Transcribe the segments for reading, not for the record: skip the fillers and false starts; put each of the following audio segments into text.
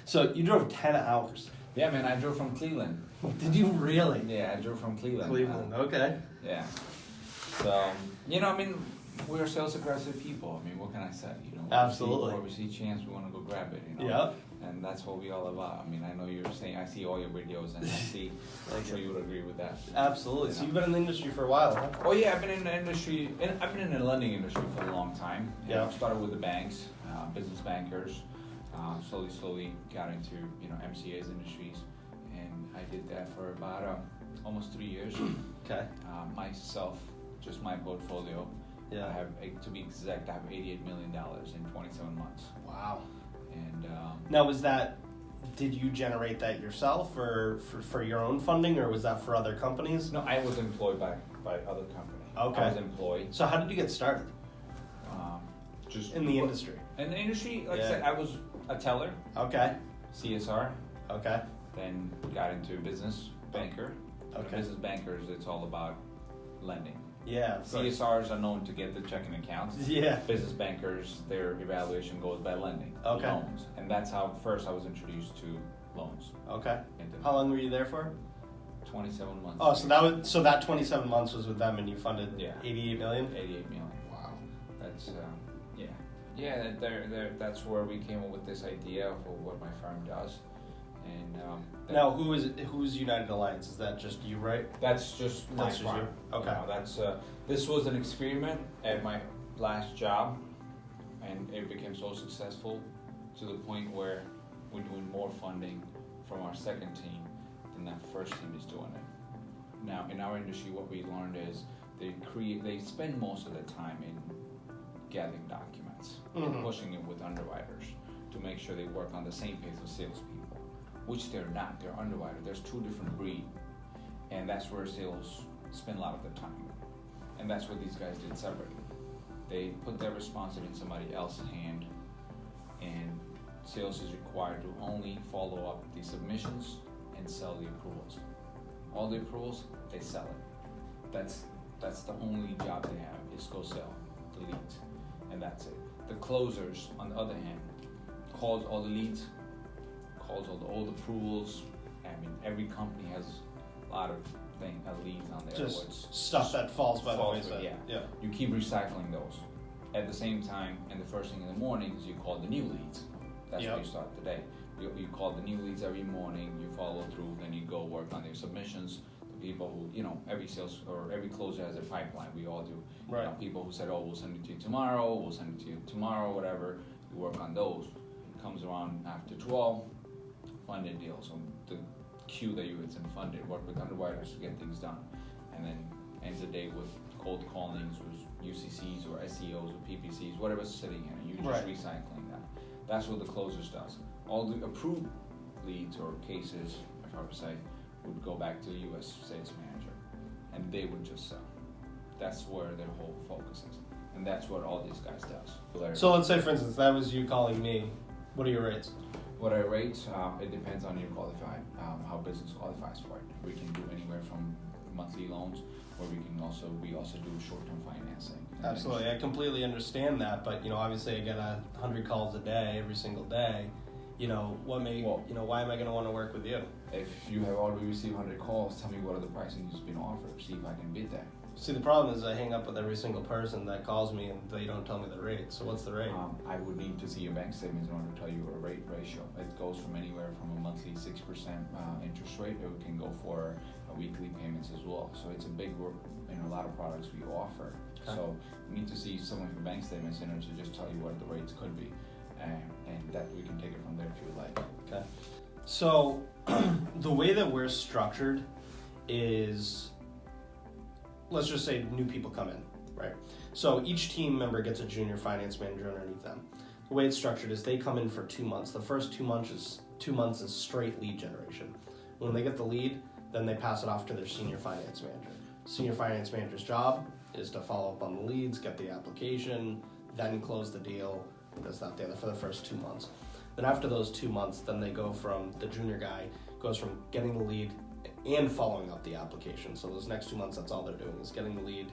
So you drove 10 hours. Yeah, man, I drove from Cleveland. Did you really? Yeah, I drove from Cleveland. Cleveland, okay. Yeah. So, I mean, we're sales aggressive people. I mean, what can I say? Absolutely. We see chance, we want to go grab it, Yeah. And that's what we all about. I mean, I know you're saying, I see all your videos, and I'm sure you would agree with that. Absolutely. So you've been in the industry for a while, huh? Oh yeah, I've been in the industry, and I've been in the lending industry for a long time. Yeah. I started with the banks, business bankers, slowly got into, MCA's industries, and I did that for about almost 3 years. Okay. Myself, just my portfolio. Yeah. I have, to be exact, I have $88 million in 27 months. Wow. And now, did you generate that yourself or for your own funding, or was that for other companies? no, I was employed by other company. Okay. I was employed. So how did you get started Just in the industry? In the industry, like Yeah. I said, I was a teller, Okay. CSR, Okay. then got into business banker. Okay. Business bankers, it's all about lending. Yeah. Of course. CSRs are known to get the checking accounts. Yeah. Business bankers, their evaluation goes by lending, Okay. loans. And that's how first I was introduced to loans. Okay. Into How long were you there for? 27 months. Oh, so that 27 months was with them, and you funded Yeah. 88 million. 88 million. Wow. That's yeah. That's where we came up with this idea of what my firm does, and Now, who's United Alliance? Is that just you, right? that's just my That's just firm. you? Okay. That's this was an experiment at my last job, and it became so successful to the point where we're doing more funding from our second team than that first team is doing it. Now, in our industry, what we learned is they spend most of the time in gathering documents, Mhm. pushing it with underwriters to make sure they work on the same pace as salespeople, which they're not. They're underwriter. There's two different breeds, and that's where sales spend a lot of their time. And that's what these guys did separately. They put their responsibility in somebody else's hand, and sales is required to only follow up the submissions and sell the approvals. All the approvals, they sell it. That's the only job they have, is go sell the leads, and that's it. The closers, on the other hand, calls all the leads, calls all the old approvals. I mean, every company has a lot of leads on there. Just stuff that falls by the wayside. Yeah. You keep recycling those. At the same time, and the first thing in the morning is you call the new leads. That's Yep. how you start the day. You call the new leads every morning, you follow through, then you go work on their submissions. The people who, every sales or every closer has a pipeline, we all do. Right. People who said, oh, we'll send it to you tomorrow, whatever, you work on those. Comes around after 12, funded deal. So the queue that you had funded, work with underwriters to get things done. And then ends the day with cold callings, with UCCs or SEOs or PPCs, whatever's sitting in it. You're just recycling that. That's what the closers does. All the approved leads or cases, if I were to say, would go back to the U.S. sales manager, and they would just sell. That's where their whole focus is, and that's what all these guys does. So let's say, for instance, that was you calling me. What are your rates? What I rate, it depends on your qualified, how business qualifies for it. We can do anywhere from monthly loans, or we also do short-term financing. Absolutely, I completely understand that, but obviously I get 100 calls a day, every single day. Why am I going to want to work with you? If you have already received 100 calls, tell me what are the pricing that's been offered. See if I can beat that. See, the problem is I hang up with every single person that calls me and they don't tell me the rate. So what's the rate? I would need to see your bank statements in order to tell you a rate ratio. It goes from anywhere from a monthly 6% interest rate, or it can go for weekly payments as well. So it's a big work in a lot of products we offer. Okay. So you need to see some of your bank statements in order to just tell you what the rates could be. And that we can take it from there if you would like. Okay. So the way that we're structured is, let's just say new people come in, right? So each team member gets a junior finance manager underneath them. The way it's structured is they come in for 2 months. The first 2 months is straight lead generation. When they get the lead, then they pass it off to their senior finance manager. Senior finance manager's job is to follow up on the leads, get the application, then close the deal, this, that, the other, for the first 2 months. Then after those 2 months, then they go from, the junior guy goes from getting the lead and following up the application. So those next 2 months, that's all they're doing, is getting the lead,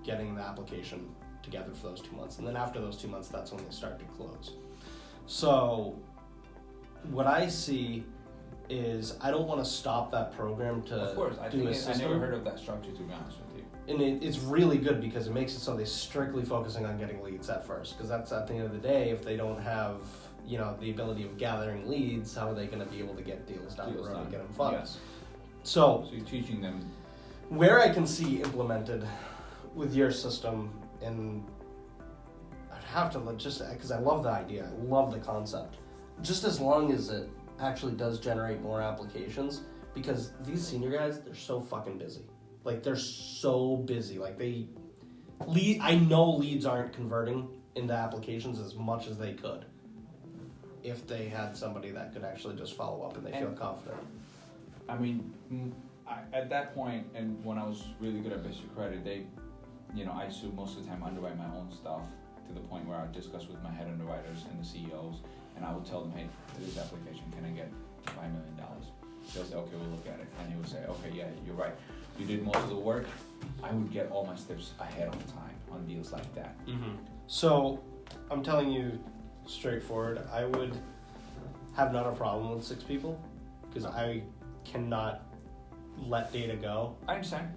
getting the application together for those 2 months. And then after those 2 months, that's when they start to close. So what I see is I don't want to stop that program to Of course, I do think a system. I never heard of that structure, to be honest with you. And it's really good because it makes it so they're strictly focusing on getting leads at first. Because that's at the end of the day, if they don't have the ability of gathering leads, how are they going to be able to get deals down the road and get them funded? Yes. So you're teaching them. Where I can see implemented with your system, and I'd have to just because I love the idea, I love the concept. Just as long as it actually does generate more applications, because these senior guys, they're so fucking busy. Like they're so busy. Like I know leads aren't converting into applications as much as they could if they had somebody that could actually just follow up and they feel confident. I mean, at that point, and when I was really good at Basic Credit, I used to most of the time underwrite my own stuff to the point where I would discuss with my head underwriters and the CEOs, and I would tell them, hey, for this application, can I get $5 million? They'll say, okay, we'll look at it. And he would say, okay, yeah, you're right. You did most of the work. I would get all my steps ahead of time on deals like that. Mm-hmm. So, I'm telling you straightforward, I would have not a problem with 6 people, because I cannot let data go. I understand.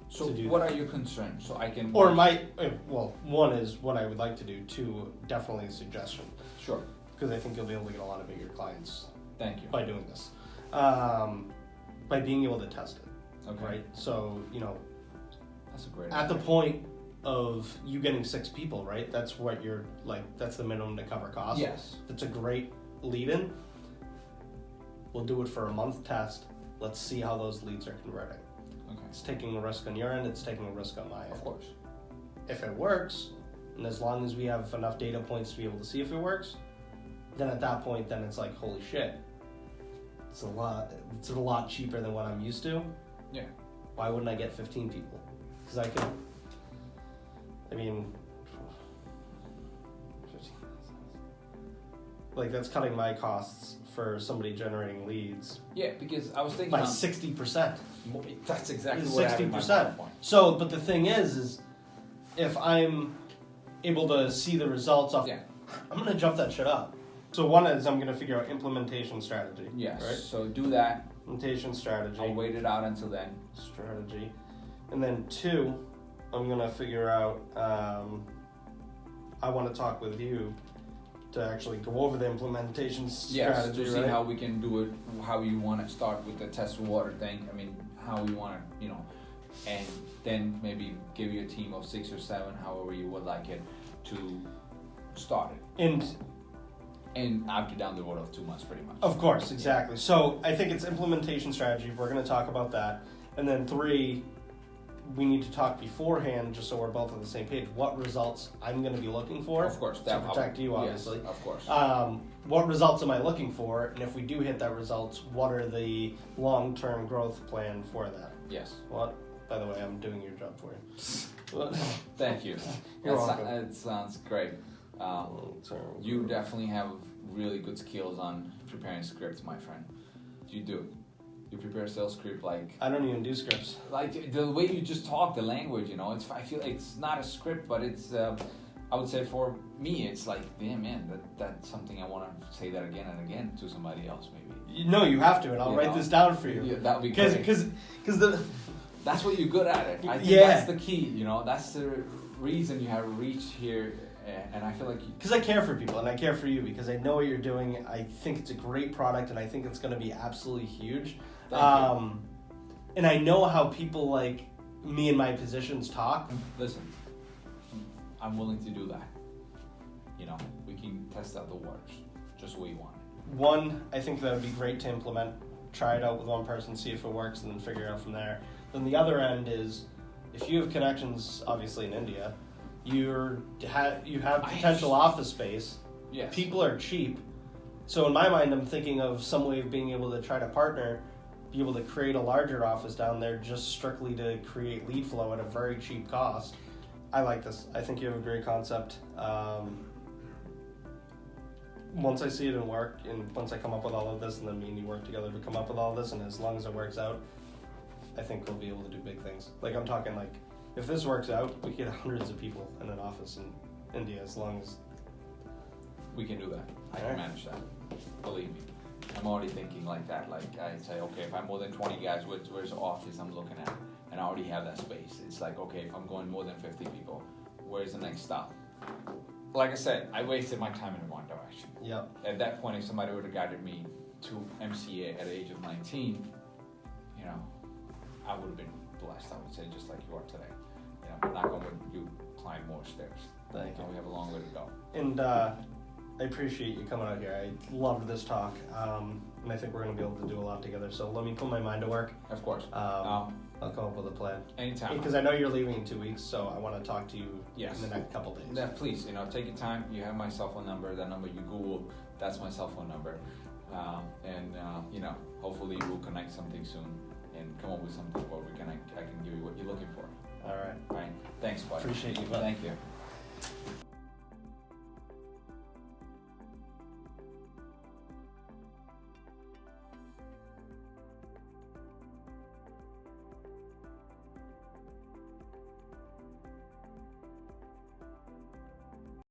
So To do what that. are your concerns? So I can... Or one is what I would like to do, 2, definitely a suggestion. Sure. Because I think you'll be able to get a lot of bigger clients Thank you. by doing this. By being able to test it, Okay. right? So, That's a great at the idea. point of you getting 6 people, right? That's what you're, that's the minimum to cover costs. Yes. That's a great lead-in. We'll do it for a month test. Let's see how those leads are converting. Okay. It's taking a risk on your end, it's taking a risk on my end. Of course. If it works, and as long as we have enough data points to be able to see if it works, then at that point, then it's like, holy shit. It's a lot cheaper than what I'm used to. Yeah. Why wouldn't I get 15 people? Because I could, 15, that's cutting my costs for somebody generating leads Yeah, because I was thinking by on 60%. That's exactly what I have in my 60%. PowerPoint. So, but the thing is if I'm able to see the results off, Yeah. I'm gonna jump that shit up. So one is I'm gonna figure out implementation strategy. Yes. Right? So do that. Implementation strategy. I'll wait it out until then. Strategy. And then 2, I'm gonna figure out, I wanna talk with you to actually go over the implementation Yes, strategy, to see right? how we can do it, how you want to start with the test water thing. I mean, how we want to, and then maybe give you a team of 6 or 7, however you would like it, to start it. And after down the road of 2 months, pretty much. Of course, exactly. So I think it's implementation strategy. We're going to talk about that. And then 3, we need to talk beforehand just so we're both on the same page. What results I'm going to be looking for. Of course. To protect you, obviously. Yes, of course. What results am I looking for? And if we do hit that results, what are the long-term growth plan for that? Yes. What? By the way, I'm doing your job for you. Thank you. You're welcome. That sounds great. You definitely have really good skills on preparing scripts, my friend. You do. You prepare a sales script like I don't even do scripts. Like the way you just talk, the language, I feel like it's not a script, but it's. I would say for me, it's like, damn man, that's something I want to say that again and again to somebody else, maybe. No, you have to, and I'll write this down for you. Yeah, that would be great. Because that's what you're good at it. I think Yeah. that's the key. That's the reason you have reached here, and I feel like because I care for people and I care for you because I know what you're doing. I think it's a great product and I think it's going to be absolutely huge. Thank you. And I know how people like me in my positions talk. Listen, I'm willing to do that. We can test out the waters, just what you want. One, I think that would be great to implement. Try it out with one person, see if it works, and then figure it out from there. Then the other end is, if you have connections, obviously in India, you have potential office space. Yes. People are cheap. So in my mind, I'm thinking of some way of being able to try to partner, be able to create a larger office down there just strictly to create lead flow at a very cheap cost. I like this. I think you have a great concept. Once I see it in work, and once I come up with all of this, and then me and you work together to come up with all of this, and as long as it works out, I think we'll be able to do big things. Like I'm talking like, if this works out, we get hundreds of people in an office in India as long as... We can do that. I can manage that. Believe me. I'm already thinking like that. Like I say, okay, if I'm more than 20 guys, where's the office I'm looking at? And I already have that space. It's like, okay, if I'm going more than 50 people, where's the next stop? Like I said, I wasted my time in one direction. Yep. At that point, if somebody would have guided me to MCA at the age of 19, you know, I would have been blessed, I would say, just like you are today. You know, knock on wood, you climb more stairs. Thank you. We have a long way to go. And I appreciate you coming out here. I loved this talk, and I think we're going to be able to do a lot together. So let me put my mind to work. Of course. I'll come up with a plan. Anytime. Because I know you're leaving in 2 weeks, so I want to talk to you Yes. in the next couple days. Yeah, please, you know, take your time. You have my cell phone number. That number you Google, that's my cell phone number. You know, hopefully we'll connect something soon and come up with something where I can give you what you're looking for. All right. All right. Thanks, bud. Appreciate you, bud. Thank you.